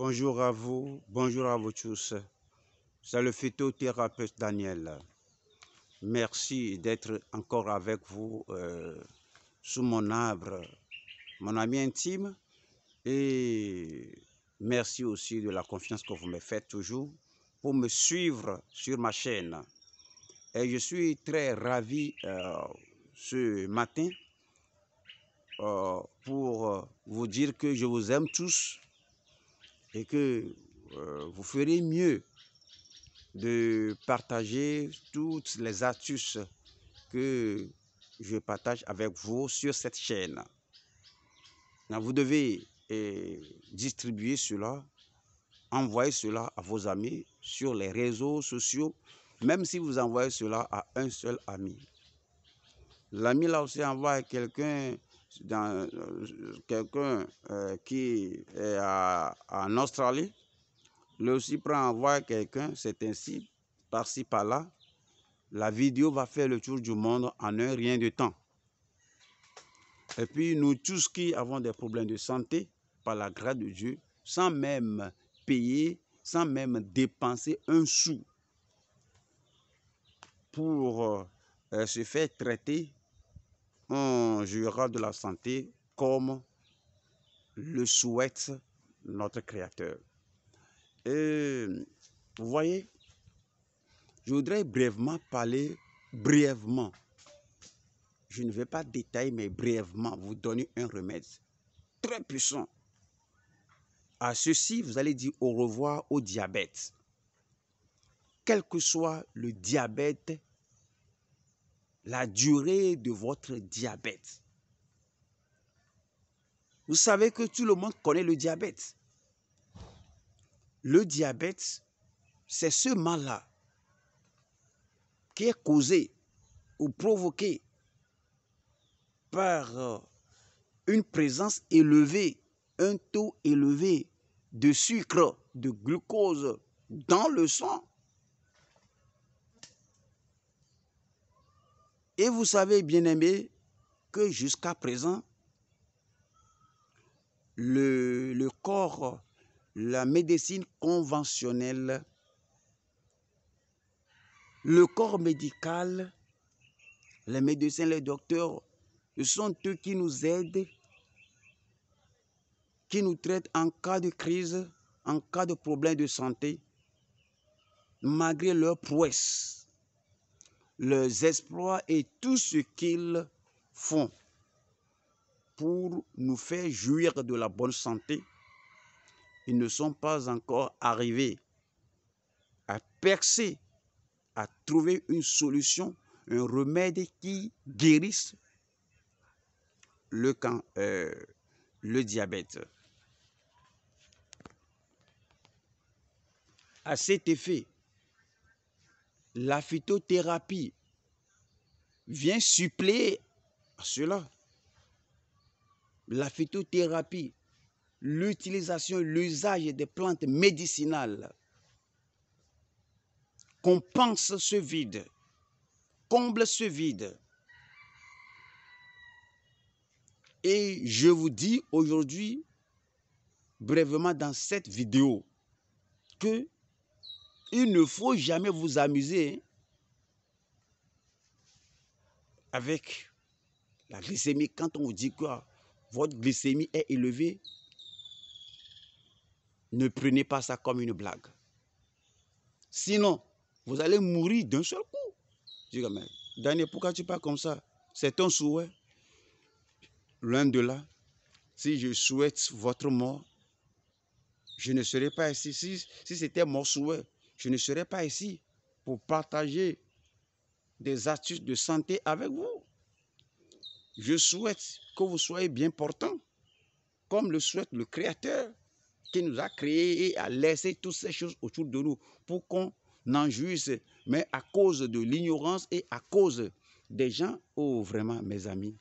Bonjour à vous tous. C'est le phytothérapeute Daniel. Merci d'être encore avec vous sous mon arbre, mon ami intime. Et merci aussi de la confiance que vous me faites toujours pour me suivre sur ma chaîne. Et je suis très ravi ce matin pour vous dire que je vous aime tous et que vous ferez mieux de partager toutes les astuces que je partage avec vous sur cette chaîne. Vous devez distribuer cela, envoyer cela à vos amis sur les réseaux sociaux, même si vous envoyez cela à un seul ami. L'ami là aussi envoie à quelqu'un qui est en Australie. Lui aussi prend envoie à quelqu'un, c'est ainsi, par-ci, par-là. La vidéo va faire le tour du monde en un rien de temps. Et puis nous tous qui avons des problèmes de santé, par la grâce de Dieu, sans même payer, sans même dépenser un sou pour se faire traiter, on jouira de la santé comme le souhaite notre Créateur. Et vous voyez, je voudrais brièvement parler, je ne vais pas détailler, mais brièvement vous donner un remède très puissant. À ceci, vous allez dire au revoir au diabète. Quel que soit le diabète, la durée de votre diabète. Vous savez que tout le monde connaît le diabète. Le diabète, c'est ce mal-là qui est causé ou provoqué par une présence élevée, un taux élevé de sucre, de glucose dans le sang. Et vous savez, bien-aimés, que jusqu'à présent, le corps, la médecine conventionnelle, le corps médical, les médecins, les docteurs, ce sont eux qui nous aident, qui nous traitent en cas de crise, en cas de problème de santé, malgré leurs prouesses, leurs exploits et tout ce qu'ils font pour nous faire jouir de la bonne santé. Ils ne sont pas encore arrivés à percer, à trouver une solution, un remède qui guérisse le diabète. À cet effet, la phytothérapie vient suppléer à cela. La phytothérapie, l'utilisation, l'usage des plantes médicinales compense ce vide, comble ce vide. Et je vous dis aujourd'hui, brièvement dans cette vidéo, que il ne faut jamais vous amuser avec la glycémie. Quand on vous dit que votre glycémie est élevée, ne prenez pas ça comme une blague. Sinon, vous allez mourir d'un seul coup. Je dis, mais Daniel, pourquoi tu parles comme ça? C'est ton souhait. Loin de là, si je souhaite votre mort, je ne serai pas ici. Si c'était mon souhait, je ne serais pas ici pour partager des astuces de santé avec vous. Je souhaite que vous soyez bien portants, comme le souhaite le Créateur qui nous a créés et a laissé toutes ces choses autour de nous pour qu'on en jouisse. Mais à cause de l'ignorance et à cause des gens, oh vraiment mes amis,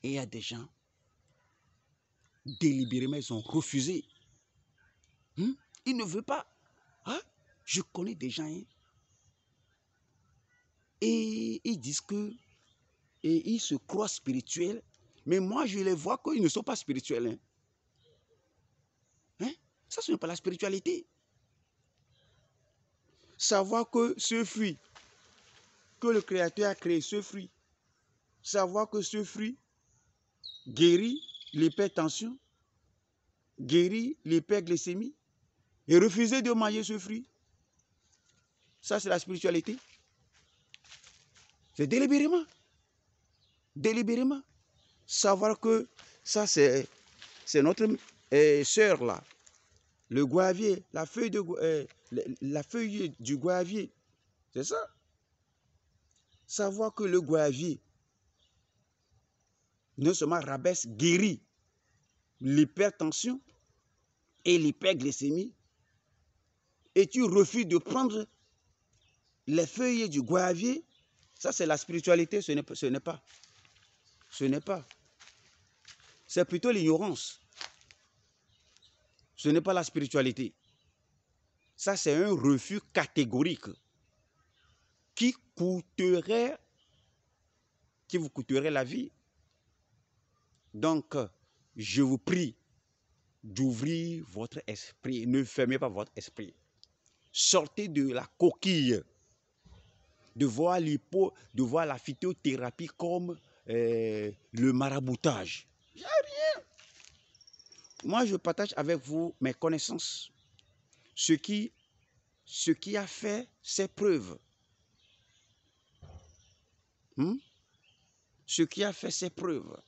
et il y a des gens, délibérément, ils ont refusé. Ils ne veulent pas. Je connais des gens, et ils disent que et ils se croient spirituels, mais moi je les vois qu'ils ne sont pas spirituels. Ça, ce n'est pas la spiritualité. Savoir que ce fruit que le Créateur a créé, ce fruit, savoir que ce fruit guérit l'hypertension, guérit l'hyperglycémie, et refuser de manger ce fruit, ça c'est la spiritualité. C'est délibérément. Délibérément. Savoir que ça c'est notre sœur là, le goyavier, la feuille du goyavier, c'est ça. Savoir que le goyavier non seulement rabaisse, guérit l'hypertension et l'hyperglycémie, et tu refuses de prendre les feuilles du goyavier, ça c'est la spiritualité, ce n'est pas. Ce n'est pas. C'est plutôt l'ignorance. Ce n'est pas la spiritualité. Ça c'est un refus catégorique qui vous coûterait la vie. Donc, je vous prie d'ouvrir votre esprit. Ne fermez pas votre esprit. Sortez de la coquille, de voir la phytothérapie comme le maraboutage. Il n'y a rien. Moi, je partage avec vous mes connaissances. Ce qui a fait ses preuves. Ce qui a fait ses preuves.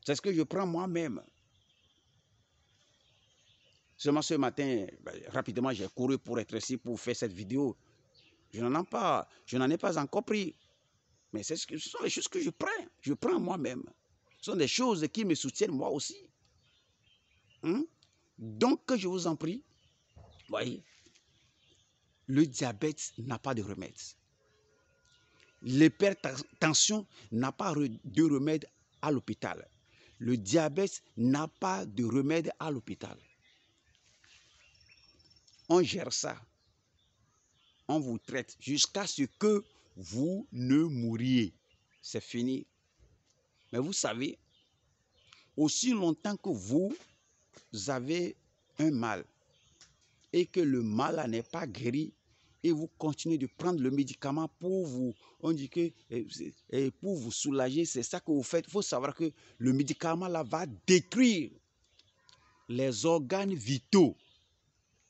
C'est ce que je prends moi-même. Seulement ce matin, rapidement, j'ai couru pour être ici, pour faire cette vidéo. Je n'en ai pas encore pris. Mais ce sont les choses que je prends. Je prends moi-même. Ce sont des choses qui me soutiennent moi aussi. Donc, je vous en prie, voyez, le diabète n'a pas de remède. L'hypertension n'a pas de remède à l'hôpital. Le diabète n'a pas de remède à l'hôpital. On gère ça. On vous traite jusqu'à ce que vous ne mouriez. C'est fini. Mais vous savez, aussi longtemps que vous avez un mal et que le mal n'est pas guéri et vous continuez de prendre le médicament pour vous, on dit que pour vous soulager, c'est ça que vous faites. Il faut savoir que le médicament là va détruire les organes vitaux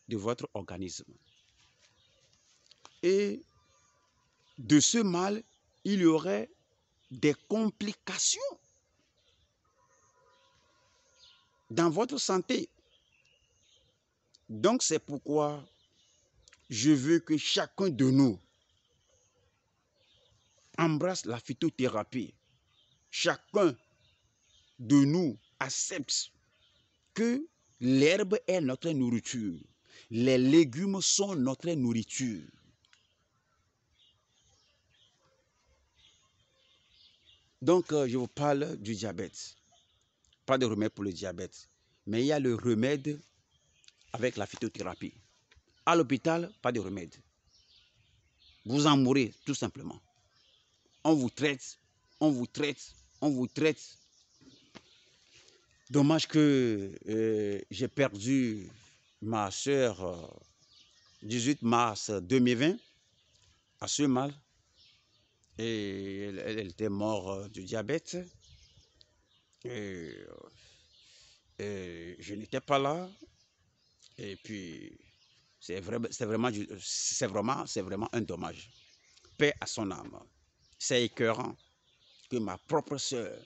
de votre organisme. Et de ce mal, il y aurait des complications dans votre santé. Donc c'est pourquoi je veux que chacun de nous embrasse la phytothérapie. Chacun de nous accepte que l'herbe est notre nourriture. Les légumes sont notre nourriture. Donc, je vous parle du diabète. Pas de remède pour le diabète. Mais il y a le remède avec la phytothérapie. À l'hôpital, pas de remède. Vous en mourrez, tout simplement. On vous traite, on vous traite, on vous traite. Dommage que j'ai perdu ma soeur 18 mars 2020 à ce mal. Et elle était morte du diabète. Et je n'étais pas là. Et puis, c'est vraiment un dommage. Paix à son âme. C'est écœurant que ma propre sœur,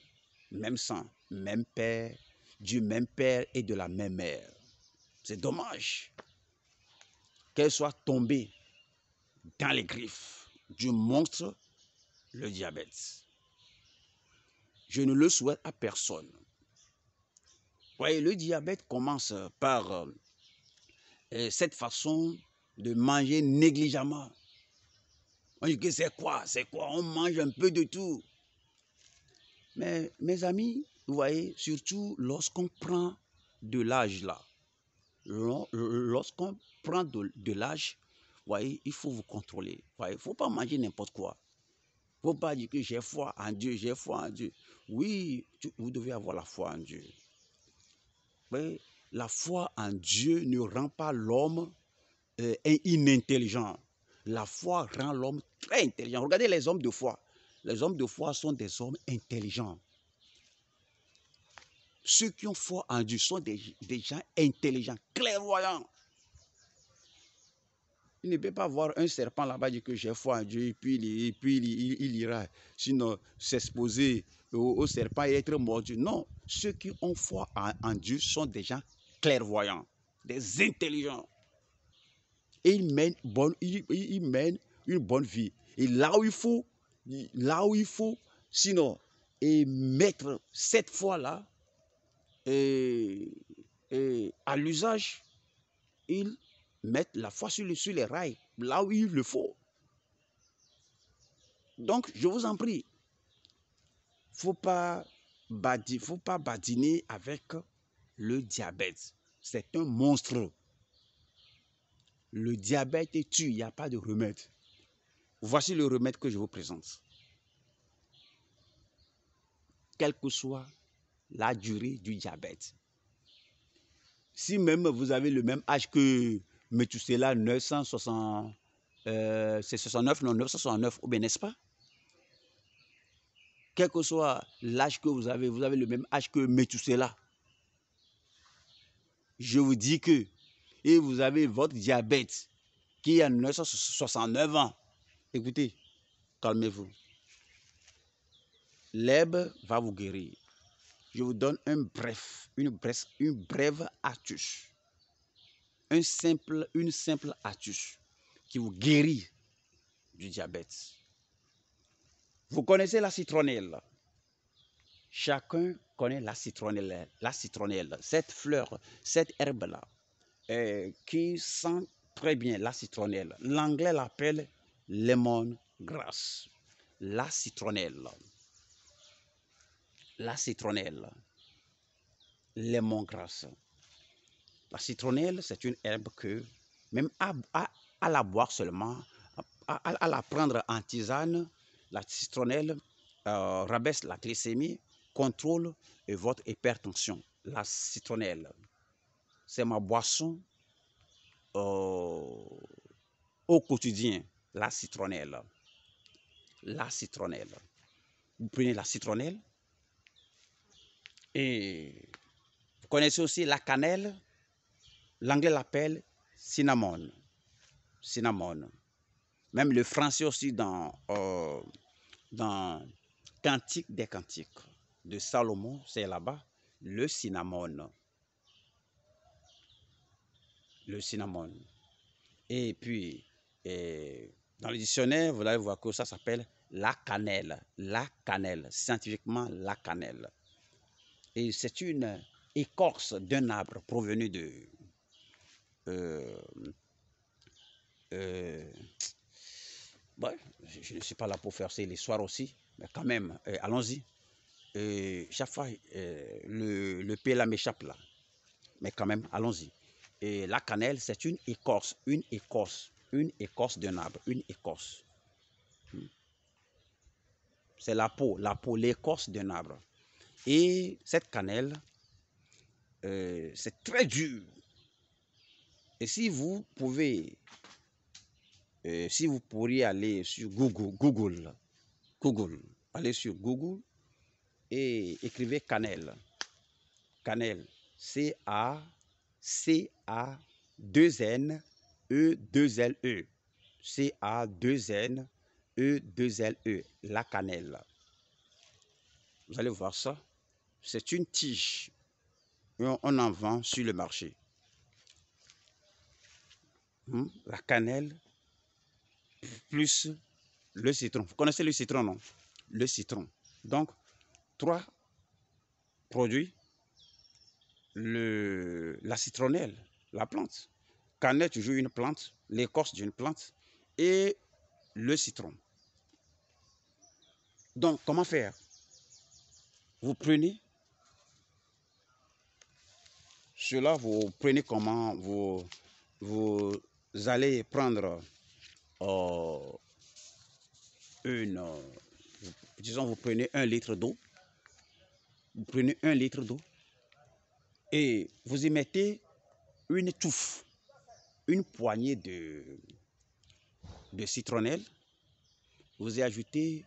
même sang, même père, du même père et de la même mère. C'est dommage qu'elle soit tombée dans les griffes du monstre, le diabète. Je ne le souhaite à personne. Vous voyez, le diabète commence par cette façon de manger négligemment. On dit que c'est quoi? On mange un peu de tout. Mais mes amis, vous voyez, surtout lorsqu'on prend de l'âge là, lorsqu'on prend de l'âge, vous voyez, il faut vous contrôler. Vous voyez, il ne faut pas manger n'importe quoi. Il ne faut pas dire que j'ai foi en Dieu, j'ai foi en Dieu. Oui, vous devez avoir la foi en Dieu. Oui, La foi en Dieu ne rend pas l'homme inintelligent. La foi rend l'homme très intelligent. Regardez les hommes de foi. Les hommes de foi sont des hommes intelligents. Ceux qui ont foi en Dieu sont des gens intelligents, clairvoyants. Il ne peut pas voir un serpent là-bas dire que j'ai foi en Dieu et puis il ira. Sinon, s'exposer au serpent et être mordu. Non, ceux qui ont foi en Dieu sont des gens clairvoyants, des intelligents. Et ils mènent une bonne vie. Et là où il faut, sinon, et mettre cette foi-là à l'usage, ils mettent la foi sur les rails, là où il le faut. Donc, je vous en prie, faut pas badiner avec le diabète. C'est un monstre. Le diabète tue, il n'y a pas de remède. Voici le remède que je vous présente. Quelle que soit la durée du diabète. Si même vous avez le même âge que Methuselah, 960, c'est 69, non, 969, ou bien n'est-ce pas? Quel que soit l'âge que vous avez le même âge que Methuselah. Je vous dis que, et vous avez votre diabète qui a 969 ans. Écoutez, calmez-vous. L'herbe va vous guérir. Je vous donne une brève astuce. Une simple astuce qui vous guérit du diabète. Vous connaissez la citronnelle. Chacun connaît la citronnelle. La citronnelle, cette fleur, cette herbe-là, qui sent très bien la citronnelle. L'anglais l'appelle lemongrass. La citronnelle. La citronnelle. Lemongrass. La citronnelle, c'est une herbe que, même à la boire seulement, à la prendre en tisane, la citronnelle rabaisse la glycémie, contrôle votre hypertension. La citronnelle, c'est ma boisson au quotidien. La citronnelle. La citronnelle. Vous prenez la citronnelle et vous connaissez aussi la cannelle. L'anglais l'appelle cinnamon. Cinnamon. Même le français aussi dans Cantique des Cantiques de Salomon, c'est là-bas, le cinnamon. Le cinnamon. Et puis, dans le dictionnaire, vous allez voir que ça s'appelle la cannelle. La cannelle, scientifiquement la cannelle. Et c'est une écorce d'un arbre provenu de... bon, je ne suis pas là pour faire ça les soirs aussi, mais quand même, allons-y. Chaque fois, le P là m'échappe là. Mais quand même, allons-y. Et la cannelle, c'est une écorce d'un arbre, une écorce. C'est la peau, l'écorce d'un arbre. Et cette cannelle, c'est très dur. Et si vous pouvez, si vous pourriez aller sur Google, allez sur Google et écrivez cannelle. Cannelle, C-A-2-N-E-2-L-E. C-A-2-N-E-2-L-E. La cannelle. Vous allez voir ça. C'est une tige. On en vend sur le marché. La cannelle plus le citron. Vous connaissez le citron, non? Le citron. Donc, 3 produits. La citronnelle, la plante. Cannelle, toujours une plante, l'écorce d'une plante et le citron. Donc, comment faire? Vous prenez cela, vous prenez comment? Vous allez prendre disons, vous prenez 1 litre d'eau. Vous prenez 1 litre d'eau. Et vous y mettez une touffe, une poignée de citronnelle. Vous y ajoutez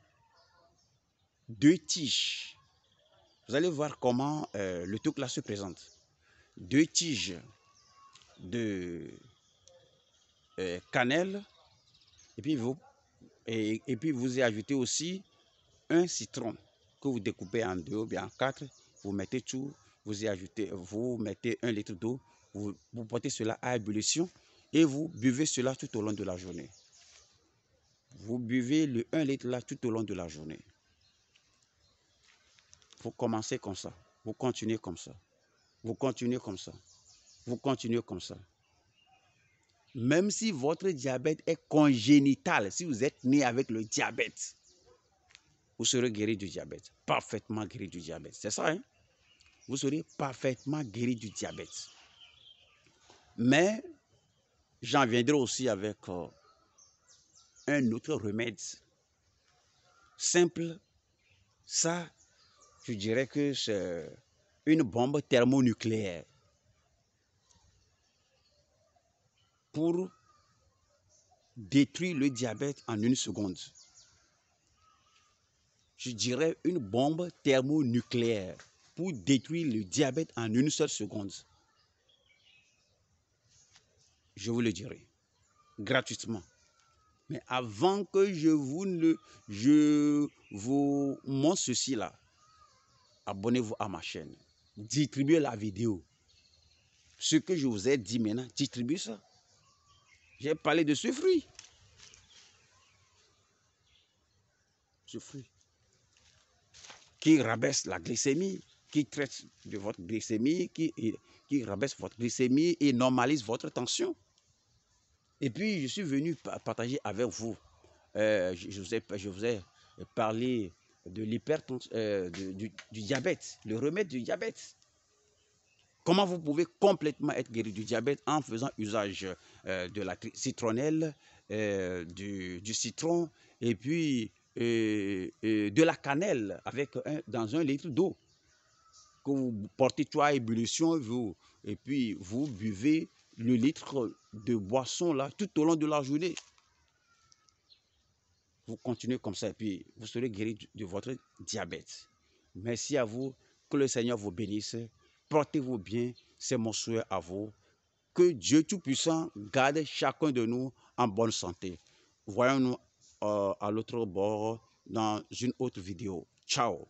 2 tiges. Vous allez voir comment le truc là se présente. 2 tiges de cannelle. Et puis vous y ajoutez aussi un citron que vous découpez en 2 ou bien en 4. Vous mettez tout, vous mettez 1 litre d'eau, vous portez cela à ébullition et vous buvez cela tout au long de la journée. Vous buvez le 1 litre là tout au long de la journée. Vous commencez comme ça, vous continuez comme ça, vous continuez comme ça, vous continuez comme ça. Même si votre diabète est congénital, si vous êtes né avec le diabète, vous serez guéri du diabète, parfaitement guéri du diabète. C'est ça, hein? Vous serez parfaitement guéri du diabète. Mais j'en viendrai aussi avec un autre remède simple. Ça, je dirais que c'est une bombe thermonucléaire pour détruire le diabète en 1 seconde. Je dirais une bombe thermonucléaire pour détruire le diabète en 1 seule seconde. Je vous le dirai gratuitement. Mais avant que je vous montre ceci là, abonnez-vous à ma chaîne. Distribuez la vidéo. Ce que je vous ai dit maintenant, distribuez ça. J'ai parlé de ce fruit. Ce fruit qui rabaisse la glycémie, qui traite de votre glycémie, qui rabaisse votre glycémie et normalise votre tension. Et puis, je suis venu partager avec vous. Je vous ai parlé de l'hypertension, du diabète, le remède du diabète. Comment vous pouvez complètement être guéri du diabète en faisant usage de la citronnelle, du citron et puis de la cannelle dans 1 litre d'eau que vous portez tout à ébullition et puis vous buvez le litre de boisson là tout au long de la journée. Vous continuez comme ça et puis vous serez guéri de votre diabète. Merci à vous, que le Seigneur vous bénisse. Portez-vous bien, c'est mon souhait à vous. Que Dieu Tout-Puissant garde chacun de nous en bonne santé. Voyons-nous à l'autre bord dans une autre vidéo. Ciao.